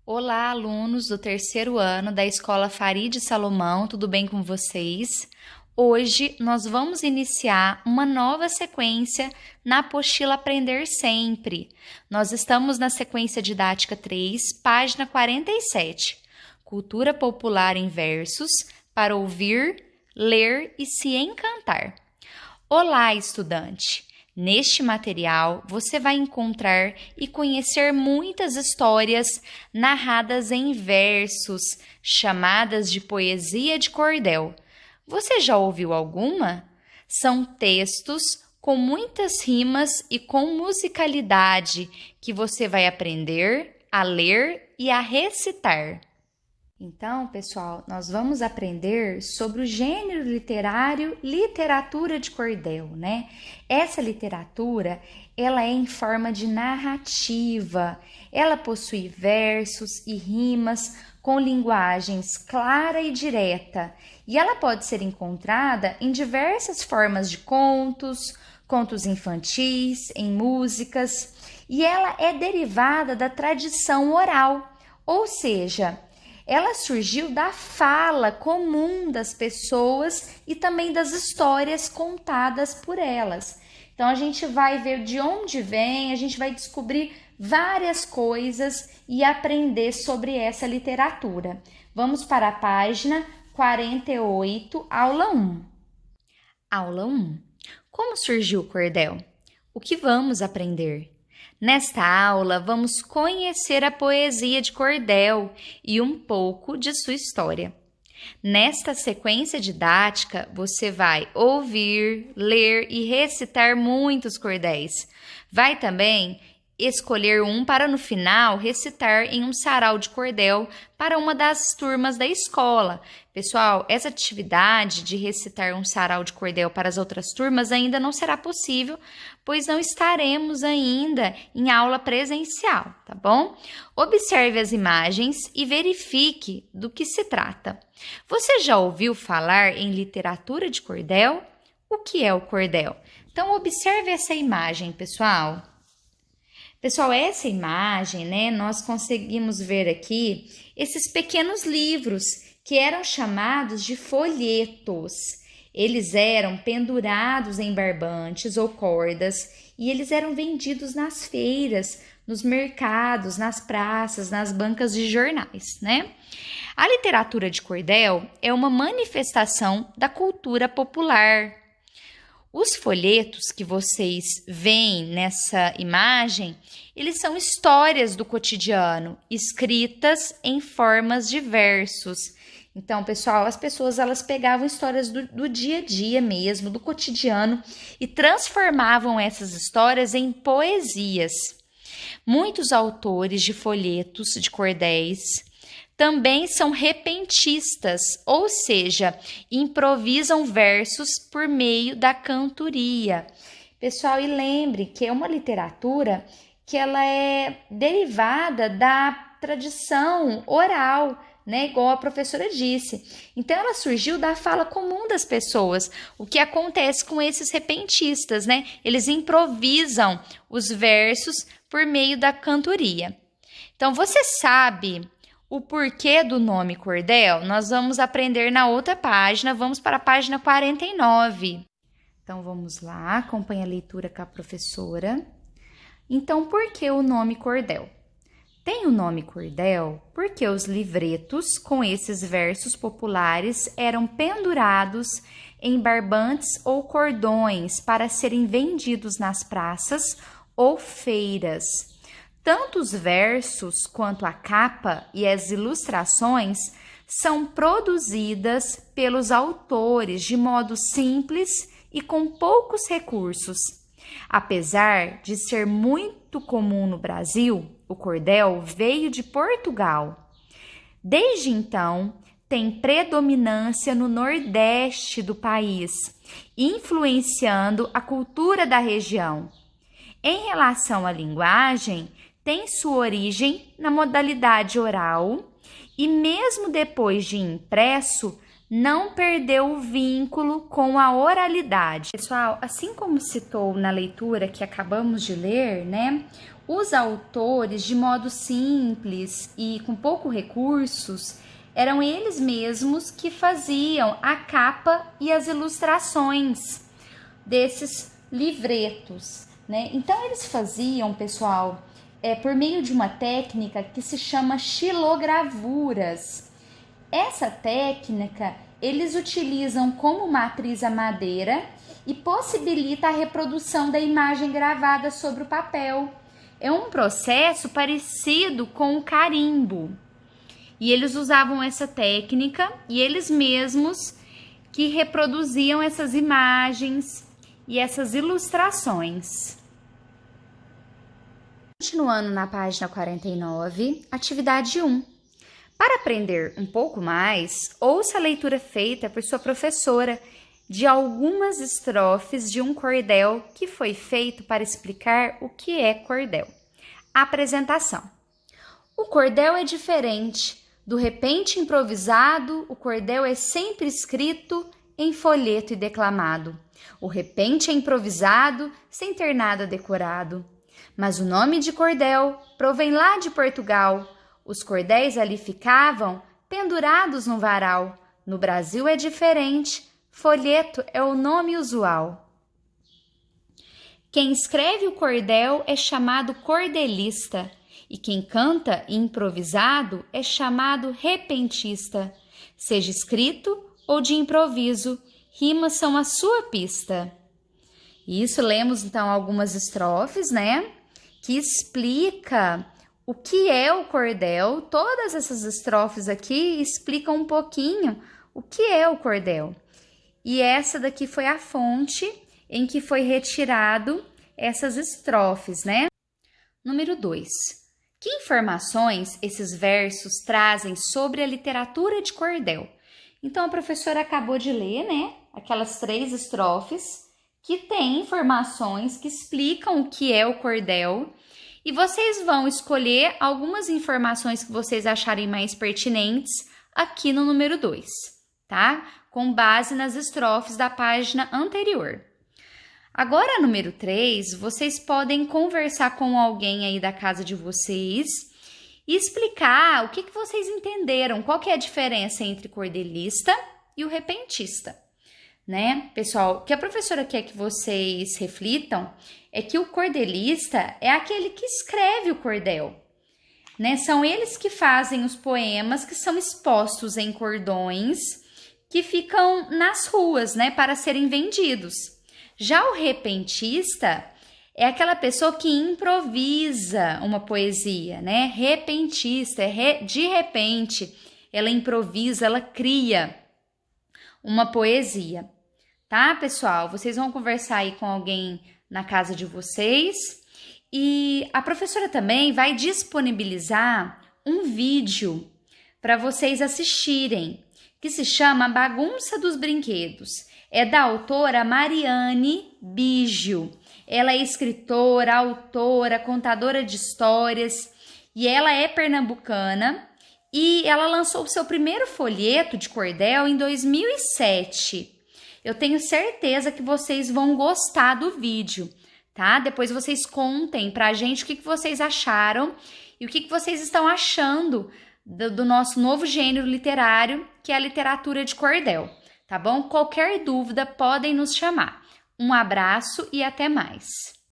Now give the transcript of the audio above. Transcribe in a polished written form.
Olá, alunos do terceiro ano da Escola Farid Salomão, tudo bem com vocês? Hoje nós vamos iniciar uma nova sequência na apostila Aprender Sempre. Nós estamos na sequência didática 3, página 47. Cultura popular em versos para ouvir, ler e se encantar. Olá, estudante! Neste material, você vai encontrar e conhecer muitas histórias narradas em versos, chamadas de poesia de cordel. Você já ouviu alguma? São textos com muitas rimas e com musicalidade que você vai aprender a ler e a recitar. Então, pessoal, nós vamos aprender sobre o gênero literário literatura de cordel, né? Essa literatura, ela é em forma de narrativa. Ela possui versos e rimas com linguagens clara e direta. E ela pode ser encontrada em diversas formas de contos, contos infantis, em músicas. E ela é derivada da tradição oral, ou seja, ela surgiu da fala comum das pessoas e também das histórias contadas por elas. Então, a gente vai ver de onde vem, a gente vai descobrir várias coisas e aprender sobre essa literatura. Vamos para a página 48, aula 1. Aula 1. Como surgiu o cordel? O que vamos aprender? Nesta aula, vamos conhecer a poesia de cordel e um pouco de sua história. Nesta sequência didática, você vai ouvir, ler e recitar muitos cordéis. Vai também escolher um para no final recitar em um sarau de cordel para uma das turmas da escola. Pessoal, essa atividade de recitar um sarau de cordel para as outras turmas ainda não será possível, pois não estaremos ainda em aula presencial, tá bom? Observe as imagens e verifique do que se trata. Você já ouviu falar em literatura de cordel? O que é o cordel? Então, observe essa imagem, pessoal. Pessoal, essa imagem, né, nós conseguimos ver aqui esses pequenos livros que eram chamados de folhetos. Eles eram pendurados em barbantes ou cordas e eles eram vendidos nas feiras, nos mercados, nas praças, nas bancas de jornais, né? A literatura de cordel é uma manifestação da cultura popular. Os folhetos que vocês veem nessa imagem, eles são histórias do cotidiano, escritas em formas de versos. Então, pessoal, as pessoas elas pegavam histórias do dia a dia mesmo, do cotidiano, e transformavam essas histórias em poesias. Muitos autores de folhetos de cordéis também são repentistas, ou seja, improvisam versos por meio da cantoria. Pessoal, e lembre que é uma literatura que ela é derivada da tradição oral, né? Igual a professora disse. Então, ela surgiu da fala comum das pessoas. O que acontece com esses repentistas, né? Eles improvisam os versos por meio da cantoria. Então, você sabe o porquê do nome cordel? Nós vamos aprender na outra página, vamos para a página 49. Então, vamos lá, acompanhe a leitura com a professora. Então, por que o nome cordel? Tem o nome cordel porque os livretos com esses versos populares eram pendurados em barbantes ou cordões para serem vendidos nas praças ou feiras. Tanto os versos quanto a capa e as ilustrações são produzidas pelos autores de modo simples e com poucos recursos. Apesar de ser muito comum no Brasil, o cordel veio de Portugal. Desde então, tem predominância no Nordeste do país, influenciando a cultura da região. Em relação à linguagem, tem sua origem na modalidade oral e, mesmo depois de impresso, não perdeu o vínculo com a oralidade. Pessoal, assim como citou na leitura que acabamos de ler, né? Os autores, de modo simples e com poucos recursos, eram eles mesmos que faziam a capa e as ilustrações desses livretos, né? Então eles faziam, pessoal, por meio de uma técnica que se chama xilogravuras. Essa técnica eles utilizam como matriz a madeira e possibilita a reprodução da imagem gravada sobre o papel. É um processo parecido com o carimbo. E eles usavam essa técnica e eles mesmos que reproduziam essas imagens e essas ilustrações. Continuando na página 49, atividade 1. Para aprender um pouco mais, ouça a leitura feita por sua professora de algumas estrofes de um cordel que foi feito para explicar o que é cordel. Apresentação. O cordel é diferente. Do repente improvisado, o cordel é sempre escrito em folheto e declamado. O repente é improvisado, sem ter nada decorado. Mas o nome de cordel provém lá de Portugal. Os cordéis ali ficavam pendurados no varal. No Brasil é diferente. Folheto é o nome usual. Quem escreve o cordel é chamado cordelista, e quem canta improvisado é chamado repentista. Seja escrito ou de improviso, rimas são a sua pista. Isso, lemos então algumas estrofes, né? Que explica o que é o cordel. Todas essas estrofes aqui explicam um pouquinho o que é o cordel. E essa daqui foi a fonte em que foi retirado essas estrofes, né? Número 2. Que informações esses versos trazem sobre a literatura de cordel? Então, a professora acabou de ler, né? Aquelas 3 estrofes que têm informações que explicam o que é o cordel. E vocês vão escolher algumas informações que vocês acharem mais pertinentes aqui no número 2, tá? Com base nas estrofes da página anterior. Agora, número 3, vocês podem conversar com alguém aí da casa de vocês e explicar o que vocês entenderam, qual que é a diferença entre cordelista e o repentista, né? Pessoal, o que a professora quer que vocês reflitam é que o cordelista é aquele que escreve o cordel, né? São eles que fazem os poemas que são expostos em cordões que ficam nas ruas, né, para serem vendidos. Já o repentista é aquela pessoa que improvisa uma poesia, né? Repentista, de repente, ela improvisa, ela cria uma poesia, tá, pessoal? Vocês vão conversar aí com alguém na casa de vocês e a professora também vai disponibilizar um vídeo para vocês assistirem, que se chama Bagunça dos Brinquedos. É da autora Mariane Biggio. Ela é escritora, autora, contadora de histórias e ela é pernambucana e ela lançou o seu primeiro folheto de cordel em 2007. Eu tenho certeza que vocês vão gostar do vídeo, tá? Depois vocês contem pra gente o que vocês acharam e o que vocês estão achando do nosso novo gênero literário, que é a literatura de cordel, tá bom? Qualquer dúvida, podem nos chamar. Um abraço e até mais!